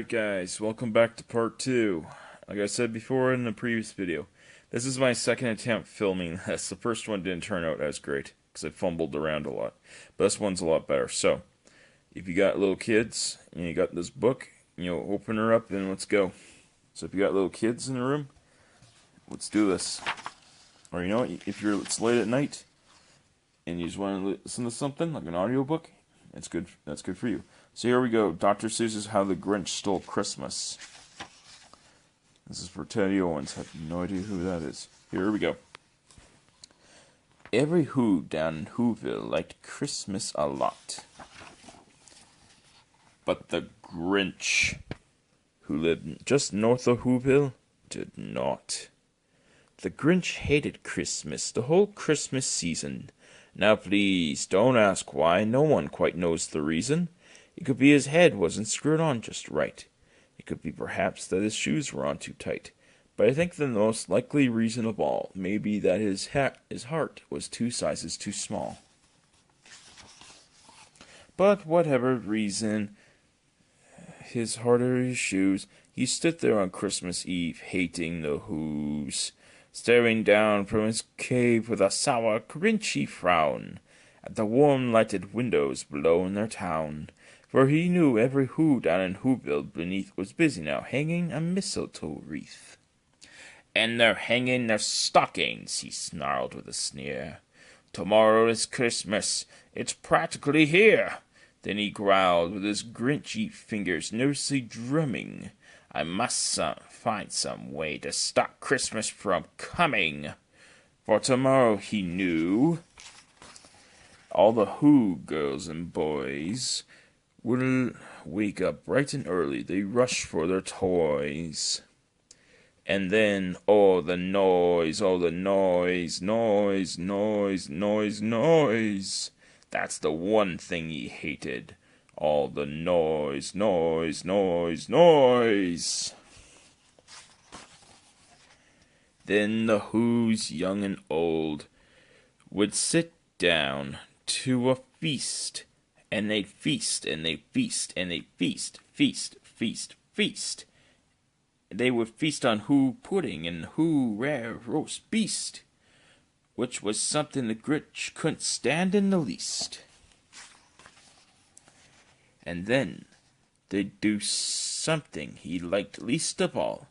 Alright guys, welcome back to part 2. Like I said before in the previous video, this is my second attempt filming this. The first one didn't turn out as great, because I fumbled around a lot. But this one's a lot better. So, if you got little kids, and you got this book, open her up and let's go. So if you got little kids in the room, let's do this. Or if it's late at night, and you just want to listen to something, like an audiobook, that's good for you. So here we go. Dr. Seuss's How the Grinch Stole Christmas. This is for Teddy Owens. I have no idea who that is. Here we go. Every Who down in Whoville liked Christmas a lot. But the Grinch, who lived just north of Whoville, did not. The Grinch hated Christmas, the whole Christmas season. Now please, don't ask why. No one quite knows the reason. It could be his head wasn't screwed on just right. It could be perhaps that his shoes were on too tight. But I think the most likely reason of all may be that his heart was 2 sizes too small. But whatever reason, his heart or his shoes, he stood there on Christmas Eve, hating the Who's, staring down from his cave with a sour, grinchy frown at the warm lighted windows below in their town. For he knew every Who down in Whoville beneath was busy now hanging a mistletoe wreath. And they're hanging their stockings, he snarled with a sneer. Tomorrow is Christmas, it's practically here. Then he growled with his grinchy fingers nervously drumming. I must find some way to stop Christmas from coming. For tomorrow, he knew, all the Who girls and boys would wake up bright and early. They rush for their toys. And then, oh, the noise, noise, noise, noise, noise. That's the one thing he hated. All the noise, noise, noise, noise. Then the Who's, young and old, would sit down to a feast. And they'd feast, and they'd feast, and they'd feast, feast, feast, feast. They would feast on Who pudding and Who rare roast beast, which was something the Grinch couldn't stand in the least. And then they'd do something he liked least of all.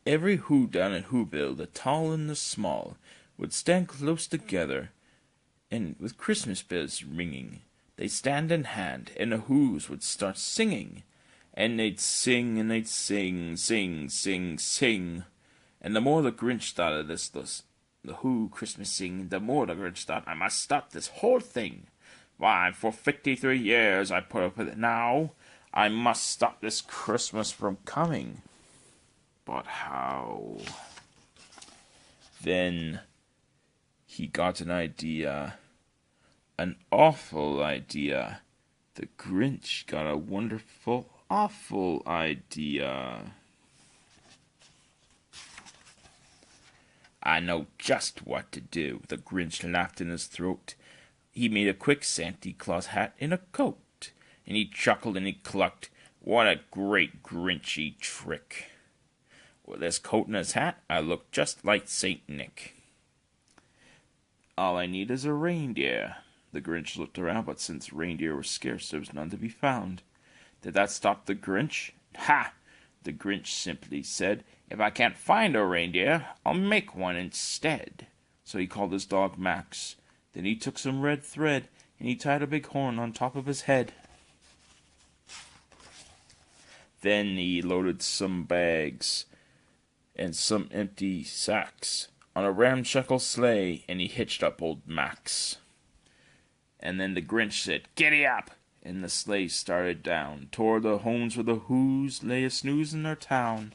Every Who down in Whoville, the tall and the small, would stand close together, and with Christmas bells ringing, they'd stand in hand, and the Who's would start singing. And they'd sing, and they'd sing, sing, sing, sing. And the more the Grinch thought of the Who Christmas singing, the more the Grinch thought, I must stop this whole thing. Why, for 53 years I put up with it now. I must stop this Christmas from coming. But how? Then he got an idea. An awful idea. The Grinch got a wonderful, awful idea. I know just what to do, the Grinch laughed in his throat. He made a quick Santa Claus hat and a coat, and he chuckled and he clucked. What a great Grinchy trick. With his coat and his hat, I look just like Saint Nick. All I need is a reindeer. The Grinch looked around, but since reindeer were scarce, there was none to be found. Did that stop the Grinch? Ha! The Grinch simply said, if I can't find a reindeer, I'll make one instead. So he called his dog Max. Then he took some red thread, and he tied a big horn on top of his head. Then he loaded some bags and some empty sacks on a ramshackle sleigh, and he hitched up old Max. And then the Grinch said, giddy up! And the sleigh started down toward the homes where the Who's lay a-snooze in their town.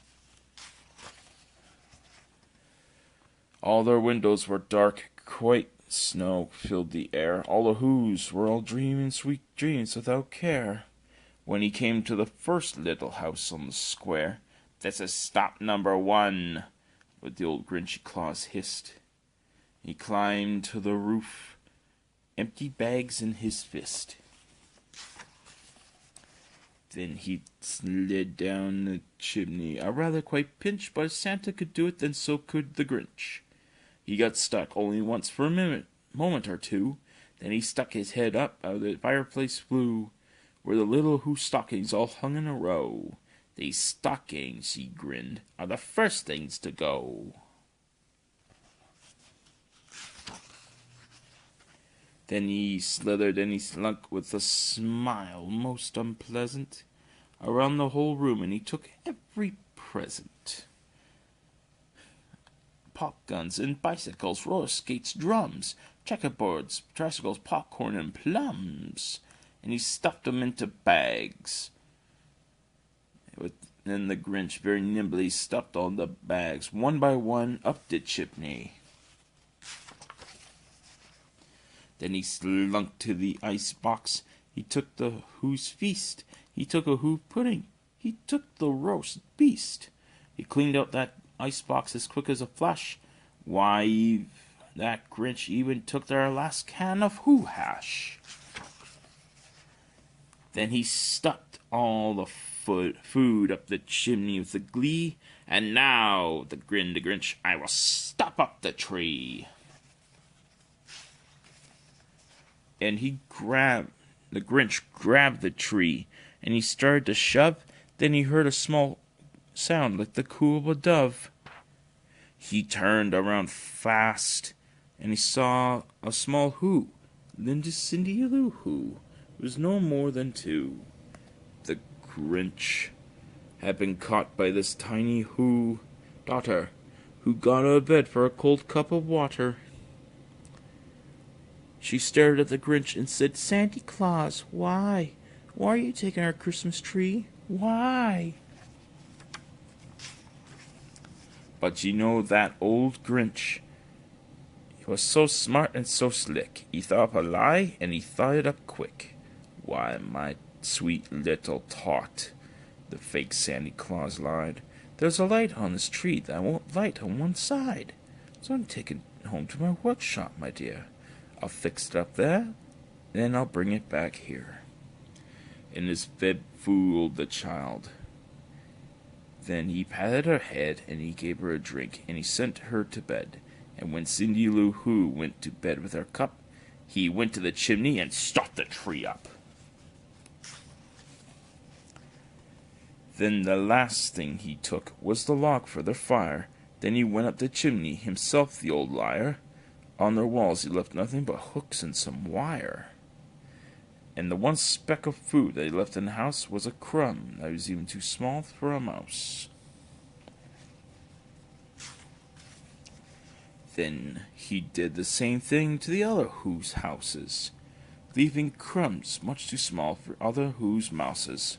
All their windows were dark, quite snow filled the air. All the Who's were all dreaming sweet dreams without care. When he came to the first little house on the square, this is stop number 1, what the old Grinchy Claus hissed. He climbed to the roof, empty bags in his fist. Then he slid down the chimney, a rather quite pinch, but if Santa could do it, then so could the Grinch. He got stuck only once for a moment or two. Then he stuck his head up out of the fireplace flue, where the little Who stockings all hung in a row. These stockings, he grinned, are the first things to go. Then he slithered and he slunk with a smile most unpleasant around the whole room, and he took every present. Pop guns and bicycles, roller skates, drums, checkerboards, tricycles, popcorn, and plums. And he stuffed them into bags. Then the Grinch very nimbly stuffed all the bags, one by one, up the chimney. Then he slunk to the ice box. He took the Who's feast. He took a Who pudding. He took the roast beast. He cleaned out that ice box as quick as a flash. Why, that Grinch even took their last can of Who hash. Then he stuffed all the food up the chimney with a glee. And now, the Grinch, I will stop up the tree. And the Grinch grabbed the tree, and he started to shove. Then he heard a small sound like the coo of a dove. He turned around fast, and he saw a small Who, Linda, Cindy Lou Who. It was no more than two. The Grinch had been caught by this tiny Who daughter, who got out of bed for a cold cup of water. She stared at the Grinch and said, "Santa Claus, why? Why are you taking our Christmas tree? Why?" But you know that old Grinch, he was so smart and so slick. He thought up a lie, and he thought it up quick. "Why, my sweet little tot," the fake Santa Claus lied, "there's a light on this tree that won't light on one side. So I'm taking it home to my workshop, my dear. I'll fix it up there, then I'll bring it back here." And his fib fooled the child. Then he patted her head, and he gave her a drink, and he sent her to bed. And when Cindy Lou Who went to bed with her cup, he went to the chimney and stopped the tree up. Then the last thing he took was the log for their fire. Then he went up the chimney, himself the old liar. On their walls he left nothing but hooks and some wire. And the one speck of food that he left in the house was a crumb that was even too small for a mouse. Then he did the same thing to the other Who's houses, leaving crumbs much too small for other Who's mouses.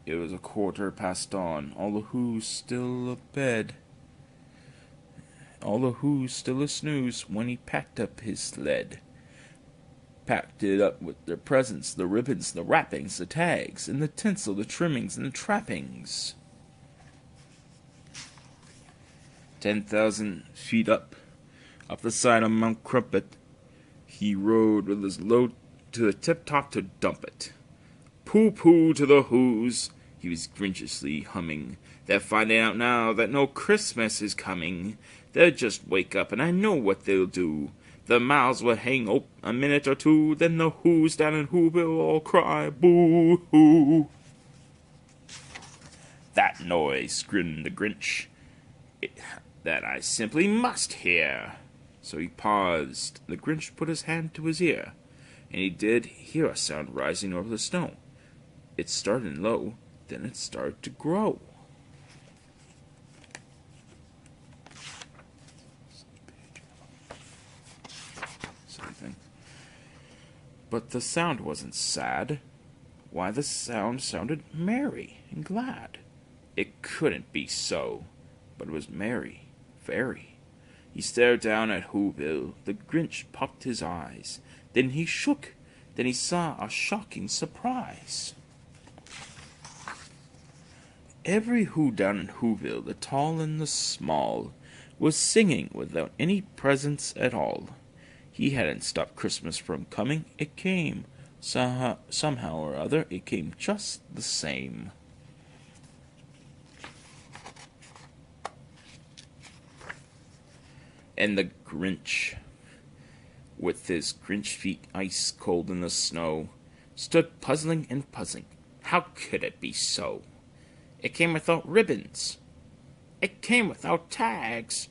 It was 1:15 dawn, all the Who's still abed. All the Who's still a snooze when he packed up his sled. Packed it up with their presents, the ribbons, the wrappings, the tags, and the tinsel, the trimmings, and the trappings. 10,000 feet up the side of Mount Crumpet, he rode with his load to the tip-top to dump it. "Pooh-pooh to the Who's," he was grinchiously humming. "They're finding out now that no Christmas is coming. They'll just wake up, and I know what they'll do. The mouths will hang open a minute or two, then the Who's down in Whoville will all cry, boo-hoo." "That noise," grinned the Grinch, "that I simply must hear." So he paused. The Grinch put his hand to his ear, and he did hear a sound rising over the snow. It started low, then it started to grow. But the sound wasn't sad. Why, the sound sounded merry and glad. It couldn't be so, but it was merry, very. He stared down at Whoville. The Grinch popped his eyes. Then he shook. Then he saw a shocking surprise. Every Who down in Whoville, the tall and the small, was singing without any presents at all. He hadn't stopped Christmas from coming. It came, Somehow or other, it came just the same. And the Grinch, with his Grinch feet ice cold in the snow, stood puzzling and puzzling. How could it be so? It came without ribbons. It came without tags.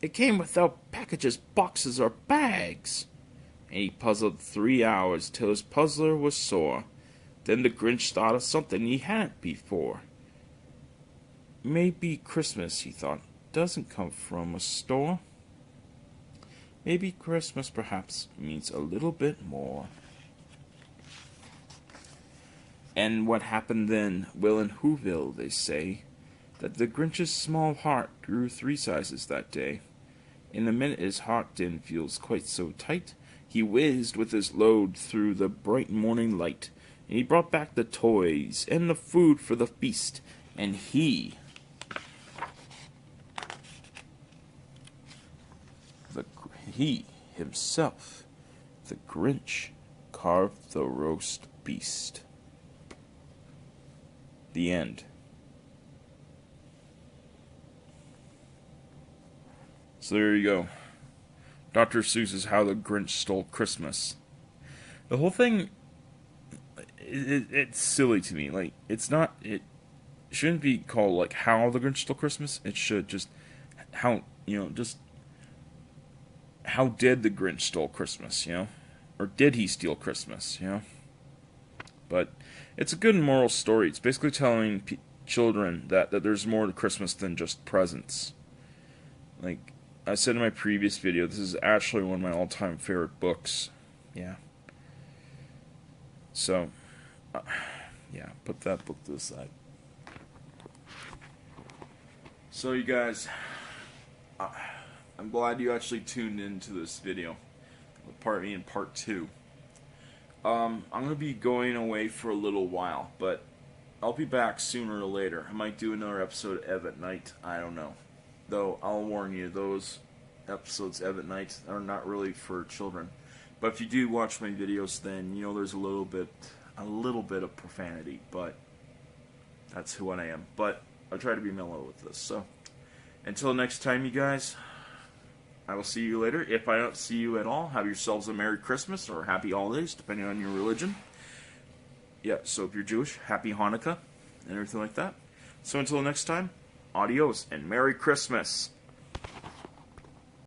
It came without packages, boxes, or bags. And he puzzled 3 hours till his puzzler was sore. Then the Grinch thought of something he hadn't before. Maybe Christmas, he thought, doesn't come from a store. Maybe Christmas perhaps means a little bit more. And what happened then? Well, in Whoville, they say that the Grinch's small heart grew 3 sizes that day. In a minute his heart didn't feel quite so tight. He whizzed with his load through the bright morning light, and he brought back the toys and the food for the feast, and he himself, the Grinch, carved the roast beast. The end. So there you go. Dr. Seuss's How the Grinch Stole Christmas. The whole thing, it's silly to me. Like, it shouldn't be called, like, How the Grinch Stole Christmas. It should just, how did the Grinch stole Christmas, Or did he steal Christmas, But it's a good moral story. It's basically telling children that there's more to Christmas than just presents. Like I said in my previous video, this is actually one of my all-time favorite books. Yeah. So, yeah, put that book to the side. So you guys, I'm glad you actually tuned into this video. Part 2. I'm going to be going away for a little while, but I'll be back sooner or later. I might do another episode of Eve at Night. I don't know. Though, I'll warn you, those episodes of Eve at Night are not really for children. But if you do watch my videos, then, there's a little bit of profanity, but that's who I am. But I'll try to be mellow with this. So, until next time, you guys, I will see you later. If I don't see you at all, have yourselves a Merry Christmas or Happy Holidays, depending on your religion. Yeah, so if you're Jewish, Happy Hanukkah and everything like that. So until next time, adios and Merry Christmas.